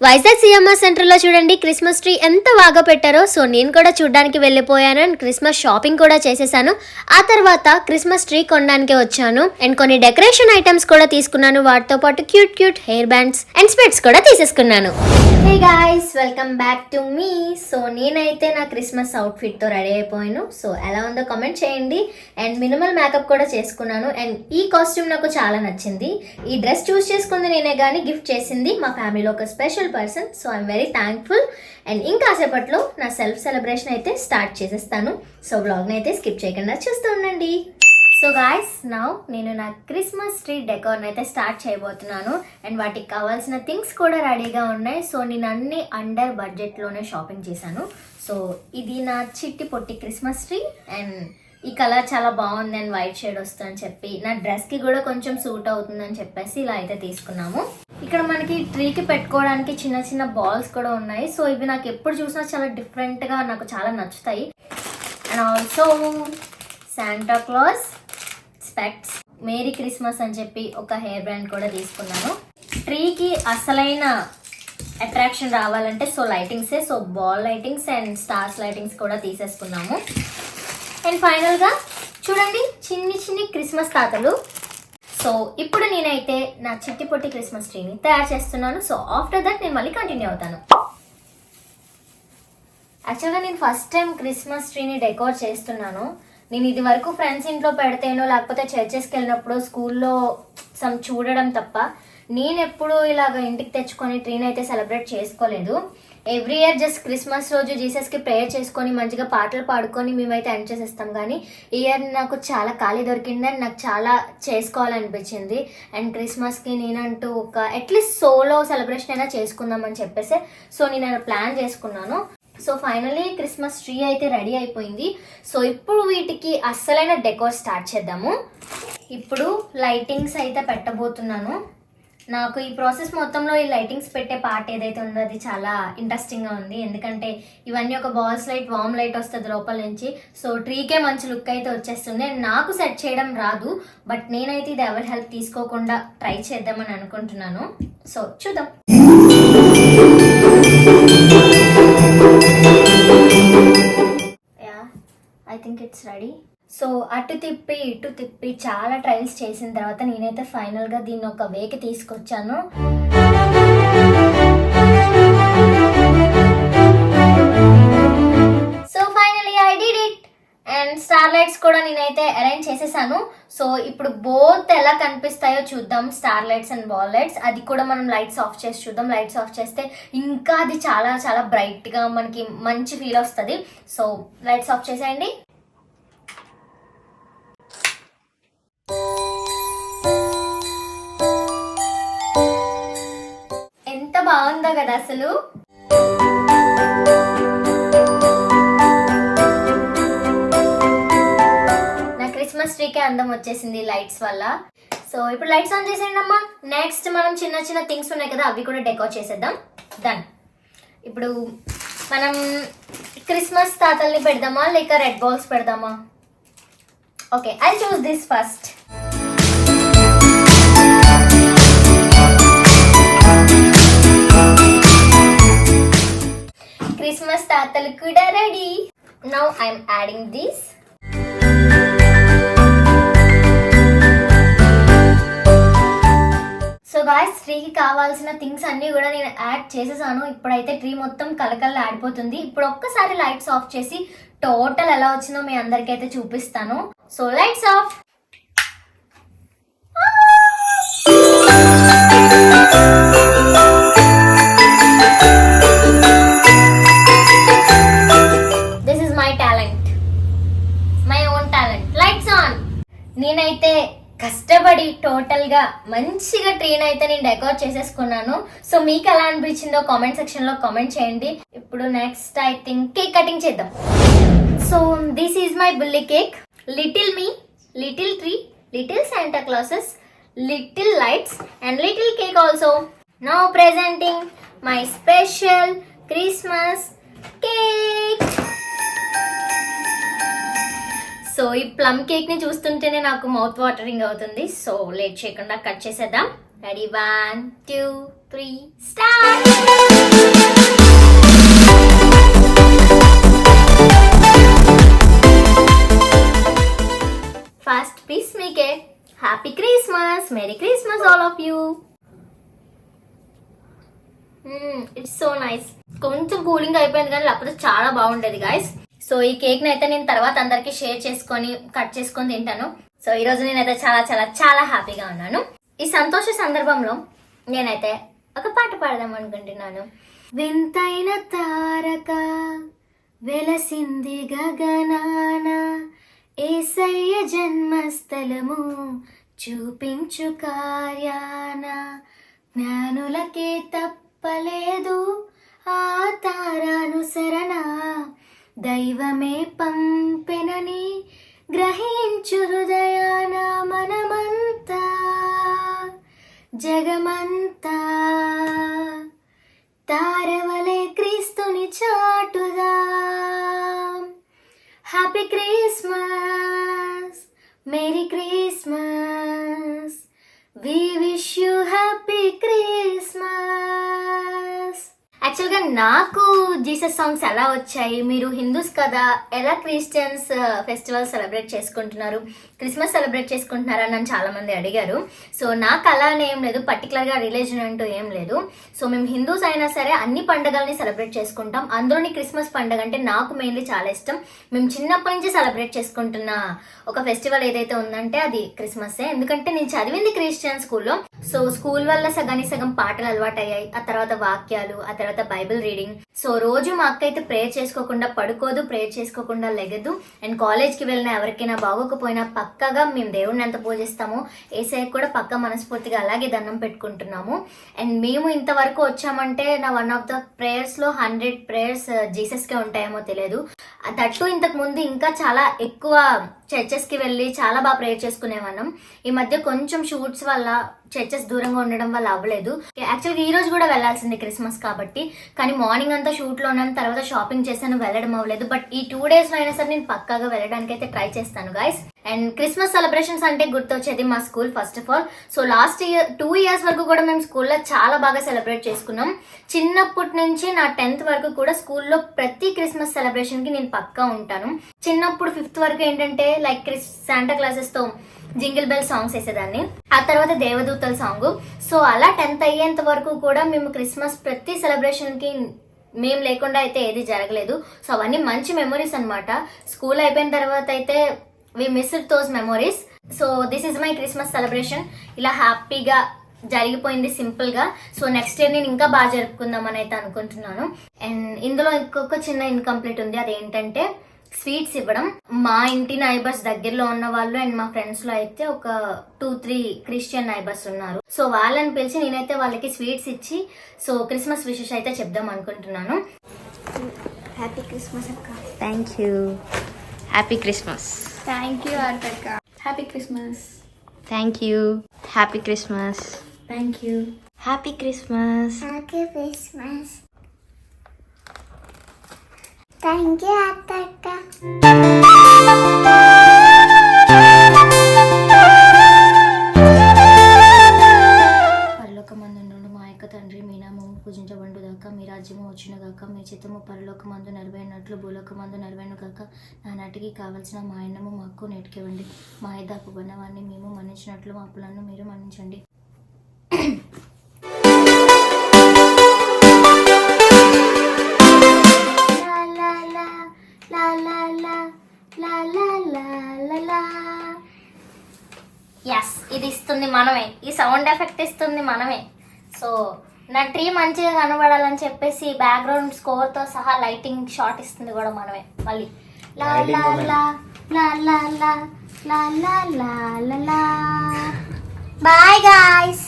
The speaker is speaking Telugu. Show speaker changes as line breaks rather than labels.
వైజాగ్ సిఎంఆర్ సెంటర్లో చూడండి క్రిస్మస్ ట్రీ ఎంత బాగా పెట్టారో. సో నేను కూడా చూడడానికి వెళ్ళిపోయాను అండ్ క్రిస్మస్ షాపింగ్ కూడా చేసేసాను. ఆ తర్వాత క్రిస్మస్ ట్రీ కొనడానికి వచ్చాను అండ్ కొన్ని డెకరేషన్ ఐటమ్స్ కూడా తీసుకున్నాను. వాటితో పాటు cute cute hair bands and specs కూడా తీసేసుకున్నాను. Hey guys, welcome back to మీ. సో నేనైతే నా క్రిస్మస్ అవుట్ఫిట్ తో రెడీ అయిపోయాను. సో ఎలా ఉందో కామెంట్ చేయండి. అండ్ మినిమల్ మేకప్ కూడా చేసుకున్నాను అండ్ ఈ కాస్ట్యూమ్ నాకు చాలా నచ్చింది. ఈ డ్రెస్ చూస్ చేసుకుంది నేనే కానీ గిఫ్ట్ చేసింది మా ఫ్యామిలీలో ఒక special person. So I'm very thankful. And ఇంకాసేపట్లో నా సెల్ఫ్ సెలబ్రేషన్ అయితే స్టార్ట్ చేసేస్తాను. సో బ్లాగ్ని అయితే స్కిప్ చేయకుండా చూస్తూ ఉండండి. సో గాయస్, నౌ నేను నా క్రిస్మస్ ట్రీ డెకోర్ని అయితే స్టార్ట్ చేయబోతున్నాను అండ్ వాటికి కావాల్సిన థింగ్స్ కూడా రెడీగా ఉన్నాయి. సో నేను అన్ని అండర్ బడ్జెట్లోనే షాపింగ్ చేశాను. సో ఇది నా చిట్టి పొట్టి క్రిస్మస్ ట్రీ అండ్ ఈ కలర్ చాలా బాగుంది అండ్ వైట్ షేడ్ వస్తుందని చెప్పి నా డ్రెస్కి కూడా కొంచెం సూట్ అవుతుందని చెప్పేసి ఇలా అయితే తీసుకున్నాము. ఇక్కడ మనకి ట్రీకి పెట్టుకోవడానికి చిన్న చిన్న బాల్స్ కూడా ఉన్నాయి. సో ఇవి నాకు ఎప్పుడు చూసినా చాలా డిఫరెంట్గా నాకు చాలా నచ్చుతాయి. And also Santa Claus specs, merry Christmas అని చెప్పి ఒక హెయిర్ బ్యాండ్ కూడా తీసుకున్నాను. ట్రీకి అసలైన అట్రాక్షన్ రావాలంటే సో లైటింగ్సే. So ball lightings and stars lightings కూడా తీసేసుకున్నాము. అండ్ ఫైనల్గా చూడండి చిన్ని చిన్ని క్రిస్మస్ తాతలు. సో ఇప్పుడు నేనైతే నా చిట్టి పొట్టి క్రిస్మస్ ట్రీని తయారు చేస్తున్నాను. సో ఆఫ్టర్ దట్ నేను మళ్ళీ కంటిన్యూ అవుతాను. యాక్చువల్గా నేను ఫస్ట్ టైం క్రిస్మస్ ట్రీని డెకోర్ చేస్తున్నాను. నేను ఇది వరకు ఫ్రెండ్స్ ఇంట్లో పెడితేనో లేకపోతే చర్చెస్కి వెళ్ళినప్పుడు స్కూల్లో సమ్ చూడడం తప్ప నేను ఎప్పుడు ఇలాగ ఇంటికి తెచ్చుకొని ట్రీని అయితే సెలబ్రేట్ చేసుకోలేదు. ఎవ్రీ ఇయర్ జస్ట్ క్రిస్మస్ రోజు జీసస్కి ప్రేయర్ చేసుకొని మంచిగా పాటలు పాడుకొని మేమైతే ఎండ్ చేసేస్తాం. కానీ ఈ ఇయర్ నాకు చాలా ఖాళీ దొరికింది అండ్ నాకు చాలా చేసుకోవాలనిపించింది. అండ్ క్రిస్మస్కి నేనంటూ ఒక అట్లీస్ట్ సోలో సెలబ్రేషన్ అయినా చేసుకుందామని చెప్పేసి సో నేను ప్లాన్ చేసుకున్నాను. సో ఫైనలీ క్రిస్మస్ ట్రీ అయితే రెడీ అయిపోయింది. సో ఇప్పుడు వీటికి అస్సలైన డెకోర్ స్టార్ట్ చేద్దాము. ఇప్పుడు లైటింగ్స్ అయితే పెట్టబోతున్నాను. నాకు ఈ ప్రాసెస్ మొత్తంలో ఈ లైటింగ్స్ పెట్టే పార్ట్ ఏదైతే ఉందో అది చాలా ఇంట్రెస్టింగ్గా ఉంది. ఎందుకంటే ఇవన్నీ ఒక బాల్స్ లైట్, వామ్ లైట్ వస్తుంది లోపల నుంచి. సో ట్రీకే మంచి లుక్ అయితే వచ్చేస్తుంది. నాకు సెట్ చేయడం రాదు, బట్ నేనైతే ఇది ఎవరి హెల్ప్ తీసుకోకుండా ట్రై చేద్దామని అనుకుంటున్నాను. సో చూద్దాం. I think it's ready. So అటు తిప్పి ఇటు తిప్పి చాలా ట్రయల్స్ చేసిన తర్వాత నేనైతే ఫైనల్గా దీన్ని ఒక వేకి తీసుకొచ్చాను. So finally I did it. And star lights కూడా నేనైతే అరేంజ్ చేసేసాను. సో ఇప్పుడు బోత్ ఎలా కనిపిస్తాయో చూద్దాం, star lights and ball lights. అది కూడా మనం లైట్స్ ఆఫ్ చేసి చూద్దాం. లైట్స్ ఆఫ్ చేస్తే ఇంకా అది చాలా చాలా బ్రైట్గా మనకి మంచి ఫీల్ వస్తుంది. సో లైట్స్ ఆఫ్ చేసేయండి. ఎంత బాగుందో కదా అసలు. నా క్రిస్మస్ ట్రీకే అందం వచ్చేసింది లైట్స్ వల్ల. సో ఇప్పుడు లైట్స్ ఆన్ చేసేయండి అమ్మా. నెక్స్ట్ మనం చిన్న చిన్న థింగ్స్ ఉన్నాయి కదా అవి కూడా డెకోర్ చేసేద్దాం. డన్. ఇప్పుడు మనం క్రిస్మస్ తాతల్ని పెడదామా లేక రెడ్ బాల్స్ పెడదామా? Okay, I choose this first. Christmas తాతలు కూడా ready. Now I'm adding this. So guys, ట్రీకి కావాల్సిన థింగ్స్ అన్నీ కూడా నేను యాడ్ చేసేసాను. ఇప్పుడైతే ట్రీ మొత్తం కలకల్లా ఆడిపోతుంది. ఇప్పుడు ఒక్కసారి లైట్స్ ఆఫ్ చేసి టోటల్ ఎలా వచ్చిందో మీ అందరికైతే చూపిస్తాను. So lights off. This is my talent, my own talent. Lights on. నేనైతే కష్టపడి టోటల్గా మంచిగా ట్రీని అయితే నేను డెకోర్ చేసేసుకున్నాను. సో మీకు ఎలా అనిపించిందో కామెంట్ సెక్షన్లో కామెంట్ చేయండి. ఇప్పుడు next I think cake cutting చేద్దాం. సో దిస్ ఈజ్ మై బుల్లి cake. Little me, little tree, little Santa classes, little lights and little cake also. Now presenting my special Christmas cake. So so ఈ ప్లమ్ కేక్ ని చూస్తుంటేనే నాకు మౌత్ వాటరింగ్ అవుతుంది. సో లేట్ చేయకుండా కట్ చేసేద్దాం. Ready 1 2 3 start. ఫస్ట్ పీస్ మీకే. Happy Christmas, merry Christmas all of you. It's so nice. కొంచెం కూలింగ్ అయిపోయింది కానీ లేకపోతే చాలా బాగుండేది గైస్. సో ఈ కేక్ ని అయితే నేను తర్వాత అందరికి షేర్ చేసుకొని కట్ చేసుకొని తింటాను. సో ఈ రోజు నేనైతే చాలా చాలా చాలా హ్యాపీగా ఉన్నాను. ఈ సంతోష సందర్భంలో నేనైతే ఒక పాట పాడదాం అనుకుంటున్నాను. వింతైన తారక వెలసింది గగనాన, యేసయ్య జన్మస్థలము చూపించు కార్యాన, జ్ఞానులకే తప్పలేదు ఆ తారానుసరణ, దైవమే పంపెనని గ్రహించు హృదయాన, మనమంతా జగమంతా తారవలే క్రీస్తుని చాటుదా. Happy Christmas, merry Christmas, we wish you happy Christmas. యాక్చువల్గా నాకు జీసస్ సాంగ్స్ ఎలా వచ్చాయి, మీరు హిందూస్ కదా, ఎలా క్రిస్టియన్స్ ఫెస్టివల్ సెలబ్రేట్ చేసుకుంటున్నారు, క్రిస్మస్ సెలబ్రేట్ చేసుకుంటున్నారా అని చాలా మంది అడిగారు. సో నాకు అలానే ఏం లేదు, పర్టికులర్గా రిలీజన్ అంటూ ఏం లేదు. సో మేము హిందూస్ అయినా సరే అన్ని పండుగల్ని సెలబ్రేట్ చేసుకుంటాం. అందులోని క్రిస్మస్ పండుగ అంటే నాకు మెయిన్లీ చాలా ఇష్టం. మేము చిన్నప్పటి నుంచి సెలబ్రేట్ చేసుకుంటున్న ఒక ఫెస్టివల్ ఏదైతే ఉందంటే అది క్రిస్మస్సే. ఎందుకంటే నేను చదివింది క్రిస్టియన్ స్కూల్లో. సో స్కూల్ వల్ల సగానికి సగం పాటలు అలవాటు అయ్యాయి, ఆ తర్వాత వాక్యాలు, ఆ తర్వాత బైబిల్ రీడింగ్. సో రోజు మా అక్క అయితే ప్రేయర్ చేసుకోకుండా పడుకోదు, ప్రేయర్ చేసుకోకుండా లెగదు. అండ్ కాలేజ్కి వెళ్ళినా ఎవరికైనా బాగోకపోయినా పక్కగా మేము దేవుడిని ఎంత పూజిస్తామో యేసయ్య కూడా పక్క మనస్ఫూర్తిగా అలాగే దండం పెట్టుకుంటున్నాము. అండ్ మేము ఇంతవరకు వచ్చామంటే నా వన్ ఆఫ్ ద ప్రేయర్స్లో 100 ప్రేయర్స్ జీసస్కే ఉంటాయేమో తెలియదు. దట్టు ఇంతకు ముందు ఇంకా చాలా ఎక్కువ చర్చెస్కి వెళ్ళి చాలా బాగా ప్రేయర్ చేసుకునేవాళ్ళం. ఈ మధ్య కొంచెం షూట్స్ వల్ల చర్చెస్ దూరంగా ఉండడం వల్ల అవ్వలేదు. యాక్చువల్గా ఈ రోజు కూడా వెళ్ళాల్సింది క్రిస్మస్ కాబట్టి, కానీ మార్నింగ్ అంతా షూట్లో ఉన్నాను, తర్వాత షాపింగ్ చేశాను, వెళ్ళడం అవ్వలేదు. బట్ ఈ 2 డేస్లో అయినా సరే నేను పక్కాగా వెళ్ళడానికి అయితే ట్రై చేస్తాను గైస్. అండ్ క్రిస్మస్ సెలబ్రేషన్స్ అంటే గుర్తొచ్చేది మా school first of all. So last year 2 years వరకు కూడా మేము స్కూల్లో చాలా బాగా సెలబ్రేట్ చేసుకున్నాం. చిన్నప్పటి నుంచి నా 10th వరకు కూడా స్కూల్లో ప్రతి క్రిస్మస్ సెలబ్రేషన్ కి నేను పక్కా ఉంటాను. చిన్నప్పుడు 5th వరకు ఏంటంటే లైక్ శాంటా క్లాసెస్ తో జింగిల్ బెల్ సాంగ్స్ వేసేదాన్ని, ఆ తర్వాత దేవదూతల సాంగ్. సో అలా 10th అయ్యేంత వరకు కూడా మేము క్రిస్మస్ ప్రతి సెలబ్రేషన్ కి మేము లేకుండా అయితే ఏది జరగలేదు. సో అవన్నీ మంచి మెమరీస్ అనమాట. స్కూల్ అయిపోయిన తర్వాత అయితే we missed those memories. So this is my Christmas celebration. ఇలా హ్యాపీగా జరిగిపోయింది సింపుల్ గా. సో నెక్స్ట్ ఇయర్ నేను ఇంకా బాగా జరుపుకుందామని అయితే అనుకుంటున్నాను. అండ్ ఇందులో ఇంకొక చిన్న ఇన్కంప్లీట్ ఉంది, అదేంటంటే స్వీట్స్ ఇవ్వడం. మా ఇంటి నైబర్స్ దగ్గరలో ఉన్న వాళ్ళు అండ్ మా ఫ్రెండ్స్ లో అయితే ఒక 2-3 క్రిస్టియన్ నైబర్స్ ఉన్నారు. సో వాళ్ళని పిలిచి నేనైతే వాళ్ళకి స్వీట్స్ ఇచ్చి సో క్రిస్మస్ విషెస్ అయితే చెప్దాం అనుకుంటున్నాను. హ్యాపీ క్రిస్మస్ అక్క.
Thank you. Happy Christmas.
Thank you అక్క. Happy Christmas.
Thank you. Happy Christmas.
Thank you.
Happy Christmas.
Happy Christmas. Thank you అక్క.
పరలోకమందుండు మా యొక్క తండ్రి, మీ నామము పూజించబడు గాక, మీ రాజ్యము వచ్చును గాక, మీ చిత్తము పరలోకమందు నెరవేరినట్లు భూలోకమందు నెరవేరును గాక. నా నాటికి కావలసిన మా అన్నము మాకు నేటికివ్వండి, మా యొక్క అప్పుబడినవాన్ని మేము మన్నించినట్లు మా అప్పులను మీరు మన్నించండి. ఎస్, ఇది ఇస్తుంది మనమే, ఈ సౌండ్ ఎఫెక్ట్ ఇస్తుంది మనమే. సో నా ట్రీ మంచిగా కనబడాలని చెప్పేసి బ్యాక్గ్రౌండ్ స్కోర్తో సహా లైటింగ్ షాట్ ఇస్తుంది కూడా మనమే. మళ్ళీ లా లా లా లా లా లా లా లా లా లా. Bye guys.